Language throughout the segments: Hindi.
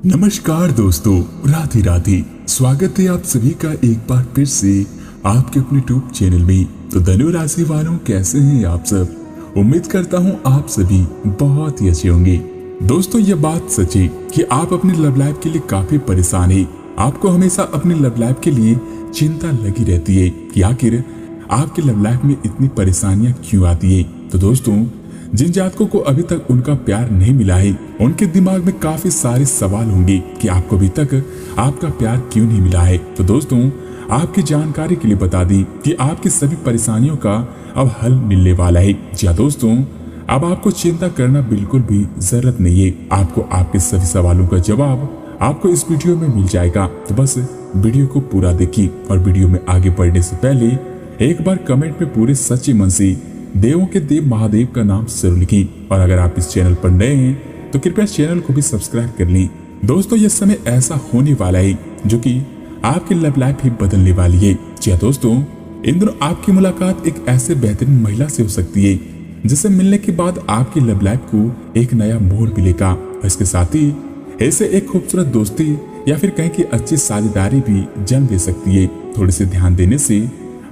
नमस्कार दोस्तों, राधे राधे। स्वागत है आप सभी का एक बार फिर से आपके अपने यूट्यूब चैनल में। तो धनु राशि वालों, कैसे हैं आप सब? उम्मीद करता हूं आप सभी बहुत ही अच्छे होंगे। दोस्तों, ये बात सच है कि आप अपनी लव लाइफ के लिए काफी परेशान हैं। आपको हमेशा अपनी लव लाइफ के लिए चिंता लगी रहती है कि आखिर आपकी लव लाइफ में इतनी परेशानियां क्यों आती है। तो दोस्तों, जिन जातकों को अभी तक उनका प्यार नहीं मिला है, उनके दिमाग में काफी सारे सवाल होंगे कि आपको अभी तक आपका प्यार क्यों नहीं मिला है। तो दोस्तों, आपकी जानकारी के लिए बता दी कि आपकी सभी परेशानियों का अब हल मिलने वाला है। जी हाँ दोस्तों, अब आपको चिंता करना बिल्कुल भी जरूरत नहीं है। आपको आपके सभी सवालों का जवाब आपको इस वीडियो में मिल जाएगा। तो बस वीडियो को पूरा देखिए और वीडियो में आगे बढ़ने से पहले एक बार कमेंट में पूरे सच्चे मन से देवों के देव महादेव का नाम जरूर लिखें। और अगर आप इस चैनल पर नए हैं तो कृपया चैनल को भी सब्सक्राइब कर लें। दोस्तों, यह समय ऐसा होने वाला है जो कि आपकी लव लाइफ ही बदलने वाली है। जी हाँ दोस्तों, इन दिनों आपकी मुलाकात एक ऐसे बेहतरीन महिला से हो सकती है जिसे मिलने के बाद आपकी लव लाइफ को एक नया मोड़ मिलेगा। और इसके साथ ही ऐसे एक खूबसूरत दोस्ती या फिर कहीं की अच्छी साझेदारी भी जन्म ले सकती है। थोड़े से ध्यान देने से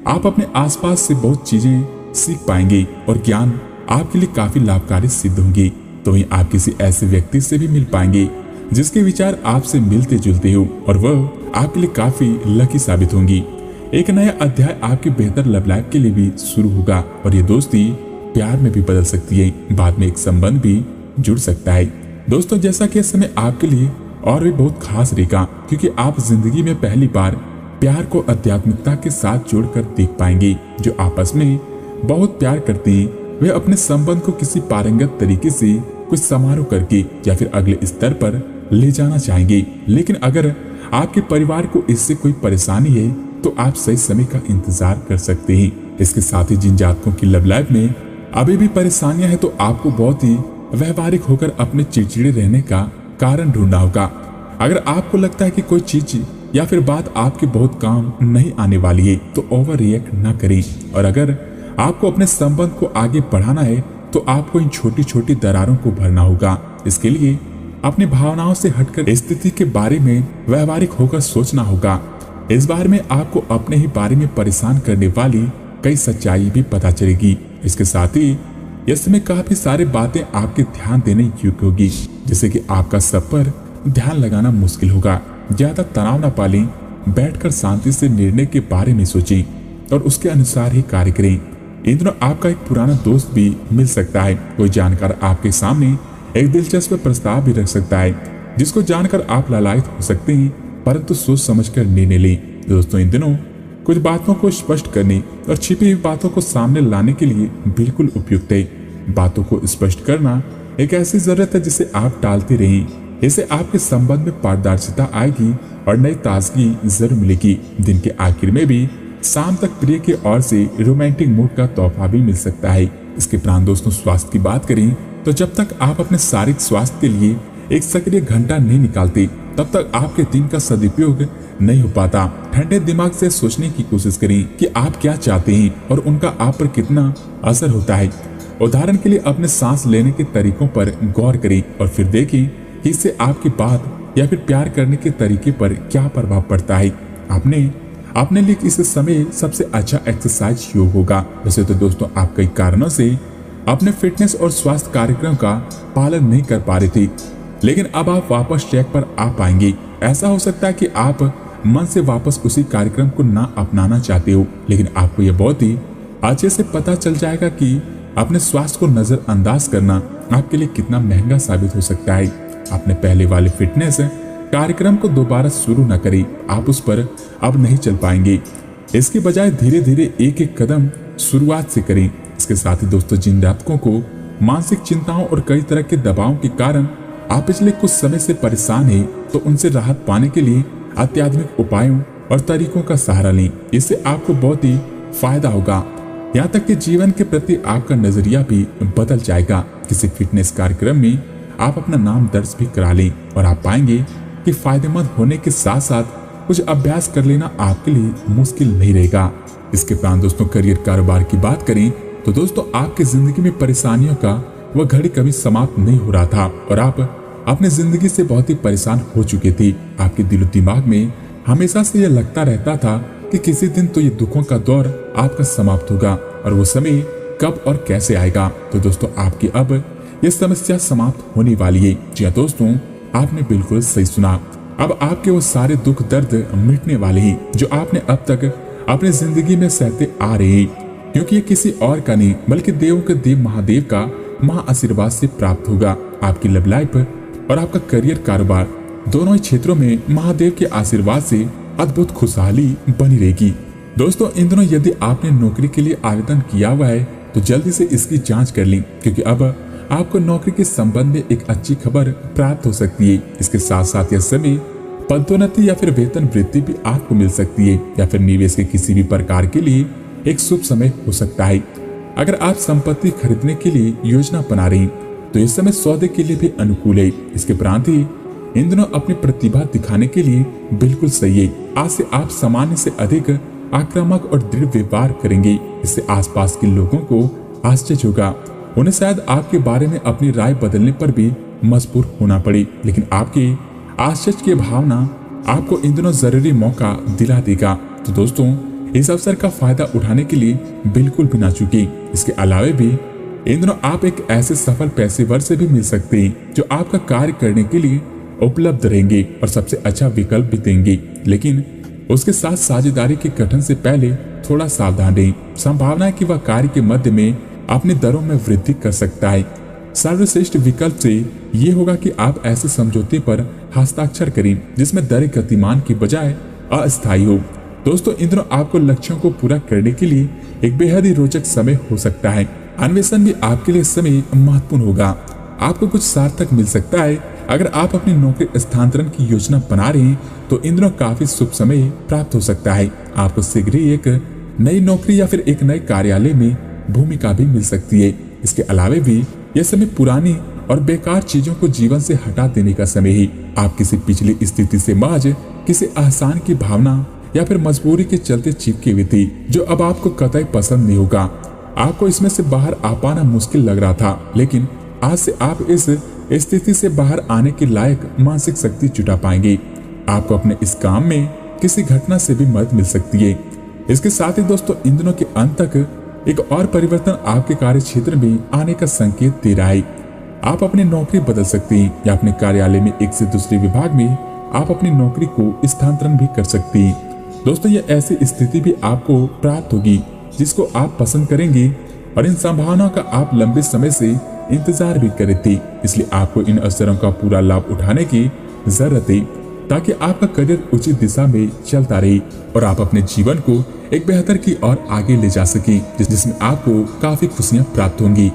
आप अपने आसपास से बहुत चीजें सीख पाएंगे और ज्ञान आपके लिए काफी लाभकारी सिद्ध होंगे। तो वहीं आप किसी ऐसे व्यक्ति से भी मिल पाएंगे जिसके विचार आपसे मिलते जुलते हो और वह आपके लिए काफी लकी साबित होंगी। एक नया अध्याय आपकी बेहतर लव लाइफ के लिए भी शुरू होगा और ये दोस्ती प्यार में भी बदल सकती है। बाद में एक संबंध भी जुड़ सकता है। दोस्तों, जैसा कि इस समय आपके लिए और भी बहुत खास रहेगा क्योंकि आप जिंदगी में पहली बार प्यार को आध्यात्मिकता के साथ जोड़कर देख पाएंगे। जो आपस में बहुत प्यार करते हैं वे अपने संबंध को किसी पारंगत तरीके से कुछ समारोह करके या फिर अगले स्तर पर ले जाना चाहेंगे। लेकिन अगर आपके परिवार को इससे कोई परेशानी है तो आप सही समय का इंतजार कर सकते हैं। इसके साथ ही जिन जातकों की लव लाइफ में अभी भी परेशानियां हैं तो आपको बहुत ही व्यवहारिक होकर अपने चिड़चिड़े रहने का कारण ढूंढना होगा। अगर आपको लगता है कि कोई चीज या फिर बात आपके बहुत काम नहीं आने वाली है तो ओवर रिएक्ट न करें। और अगर आपको अपने संबंध को आगे बढ़ाना है तो आपको इन छोटी छोटी दरारों को भरना होगा। इसके लिए अपनी भावनाओं से हटकर स्थिति के बारे में व्यवहारिक होकर सोचना होगा। इस बारे में आपको अपने ही बारे में परेशान करने वाली कई सच्चाई भी पता चलेगी। इसके साथ ही इसमें काफी सारी बातें आपके ध्यान देने योग्य होगी, जैसे कि आपका सब पर ध्यान लगाना मुश्किल होगा। ज्यादा तनाव न पालें, बैठकर शांति से निर्णय के बारे में सोचें और उसके अनुसार ही कार्य करें। इन दिनों आपका एक पुराना दोस्त भी मिल सकता है। कोई जानकार आपके सामने एक दिलचस्प प्रस्ताव भी रख सकता है जिसको जानकर आप लालायित हो सकते हैं, परंतु सोच समझकर निर्णय लें। दोस्तों, इन दिनों कुछ बातों को स्पष्ट करने और छिपी हुई बातों को सामने लाने के लिए बिल्कुल उपयुक्त है। बातों को स्पष्ट करना एक ऐसी जरूरत है जिसे आप टालते रहें। इससे आपके संबंध में पारदर्शिता आएगी और नई ताजगी जरूर मिलेगी। दिन के आखिर में भी शाम तक प्रिय की ओर से रोमांटिक मूड का तोहफा भी मिल सकता है। इसके उपरांत दोस्तों, स्वास्थ्य की बात करें तो जब तक आप अपने शारीरिक स्वास्थ्य के लिए एक सक्रिय घंटा नहीं निकालते तब तक आपके दिन का सदुपयोग नहीं हो पाता। ठंडे दिमाग से सोचने की कोशिश करें कि आप क्या चाहते हैं और उनका आप पर कितना असर होता है। उदाहरण के लिए अपने सांस लेने के तरीकों पर गौर करें और फिर देखें कि इससे आपकी बात या फिर प्यार करने के तरीके पर क्या प्रभाव पड़ता है। अपने लिए इस समय सबसे अच्छा एक्सरसाइज योग होगा। वैसे तो दोस्तों, आप कई कारणों से अपने फिटनेस और स्वास्थ्य कार्यक्रम का पालन नहीं कर पा रहे थे, लेकिन अब आप वापस ट्रैक पर आ पाएंगे। ऐसा हो सकता है कि आप मन से वापस उसी कार्यक्रम को ना अपनाना चाहते हो, लेकिन आपको यह बहुत ही अच्छे से पता चल जाएगा कि अपने स्वास्थ्य को नजरअंदाज करना आपके लिए कितना महंगा साबित हो सकता है। अपने पहले वाले फिटनेस कार्यक्रम को दोबारा शुरू न करें, आप उस पर अब नहीं चल पाएंगे। इसके बजाय धीरे धीरे एक एक कदम शुरुआत से करें। इसके साथ ही दोस्तों, जिन जातकों को मानसिक चिंताओं और कई तरह के दबावों के कारण आप पिछले कुछ समय से परेशान हैं, तो उनसे राहत पाने के लिए आध्यात्मिक उपायों और तरीकों का सहारा लें। इससे आपको बहुत ही फायदा होगा। यहाँ तक कि जीवन के प्रति आपका नजरिया भी बदल जाएगा। किसी फिटनेस कार्यक्रम में आप अपना नाम दर्ज भी करा लें और आप पाएंगे कि फायदेमंद होने के साथ साथ कुछ अभ्यास कर लेना आपके लिए मुश्किल नहीं रहेगा। इसके उपरांत दोस्तों, करियर कारोबार की बात करें तो दोस्तों, आपकी जिंदगी में परेशानियों का वह घड़ी कभी समाप्त नहीं हो रहा था और आप अपनी जिंदगी से बहुत ही परेशान हो चुके थे। आपके दिलो दिमाग में हमेशा से यह लगता रहता था कि किसी दिन तो ये दुखों का दौर आपका समाप्त होगा और वो समय कब और कैसे आएगा। तो दोस्तों आपकी अब ये समस्या समाप्त होने वाली है। जी हाँ दोस्तों, आपने बिल्कुल सही सुना। अब आपके वो सारे दुख दर्द मिटने वाले हैं जो आपने अब तक अपनी जिंदगी में सहते आ रहे हैं, क्योंकि ये किसी और का नहीं बल्कि देवों के देव महादेव का महा आशीर्वाद से प्राप्त होगा। आपकी लव लाइफ और आपका करियर कारोबार दोनों ही क्षेत्रों में महादेव के आशीर्वाद से अद्भुत खुशहाली बनी रहेगी। दोस्तों इन दिनों यदि आपने नौकरी के लिए आवेदन किया हुआ है तो जल्दी से इसकी जांच कर लें, क्योंकि अब आपको नौकरी के संबंध में एक अच्छी खबर प्राप्त हो सकती है। इसके साथ साथ यह समय पदोन्नति या फिर वेतन वृद्धि भी आपको मिल सकती है, या फिर निवेश के किसी भी प्रकार के लिए एक शुभ समय हो सकता है। अगर आप संपत्ति खरीदने के लिए योजना बना रही तो इस समय सौदे के लिए भी अनुकूल है। इसके उपरांत ही इन दिनों अपनी प्रतिभा दिखाने के लिए बिल्कुल सही है। आज से आप सामान्य से अधिक आक्रामक और दृढ़ व्यवहार करेंगे। इससे आसपास के लोगों को आश्चर्य होगा। उन्हें शायद आपके बारे में अपनी राय बदलने पर भी मजबूर होना पड़े, लेकिन आपकी आश्चर्य की भावना आपको इन दिनों जरूरी मौका दिला देगा। तो दोस्तों इस अवसर का फायदा उठाने के लिए बिल्कुल भी ना चूकें। इसके अलावा भी इन दिनों आप एक ऐसे सफल पेशेवर से भी मिल सकते हैं जो आपका कार्य करने के लिए उपलब्ध रहेंगे और सबसे अच्छा विकल्प भी देंगे, लेकिन उसके साथ साझेदारी के गठन से पहले थोड़ा सावधान रहें। संभावना है कि वह कार्य के मध्य में अपनी दरों में वृद्धि कर सकता है। सर्वश्रेष्ठ विकल्प से ये होगा कि आप ऐसे समझौते पर हस्ताक्षर करें जिसमें दरें गतिमान की बजाय अस्थायी हो। दोस्तों इन दिनों आपको लक्ष्यों को पूरा करने के लिए एक बेहद ही रोचक समय हो सकता है। अन्वेषण भी आपके लिए समय महत्वपूर्ण होगा। आपको कुछ सार्थक मिल सकता है। अगर आप अपनी नौकरी स्थानांतरण की योजना बना रहे हैं तो इन दिनों काफी शुभ समय प्राप्त हो सकता है। आपको शीघ्र ही एक नई नौकरी या फिर एक नए कार्यालय में भूमिका भी मिल सकती है। इसके अलावा भी यह समय पुरानी और बेकार चीजों को जीवन से हटा देने का समय है। आप किसी पिछली स्थिति से महज किसी आसान की भावना या फिर मजबूरी के चलते चिपके हुए थे, जो अब आपको कतई पसंद नहीं होगा। आपको इसमें से बाहर आ पाना मुश्किल लग रहा था, लेकिन आज से आप इस स्थिति से बाहर आने के लायक मानसिक शक्ति जुटा पाएंगे। आपको अपने इस काम में किसी घटना से भी मदद मिल सकती है। इसके साथ ही दोस्तों इन दिनों के अंत तक एक और परिवर्तन आपके कार्य क्षेत्र में आने का संकेत दे रहा है। आप अपनी नौकरी बदल सकते हैं या अपने कार्यालय में एक से दूसरे विभाग में आप अपनी नौकरी को स्थानांतरण भी कर सकते हैं। दोस्तों यह ऐसी स्थिति भी आपको प्राप्त होगी जिसको आप पसंद करेंगे और इन संभावनाओं का आप लंबे समय से इंतजार भी कर रहे थे। इसलिए आपको इन अवसरों का पूरा लाभ उठाने की जरूरत है ताकि आपका करियर उचित दिशा में चलता रहे और आप अपने जीवन को एक बेहतर की ओर आगे ले जा सके, जिसमें आपको काफी खुशियां प्राप्त होंगी।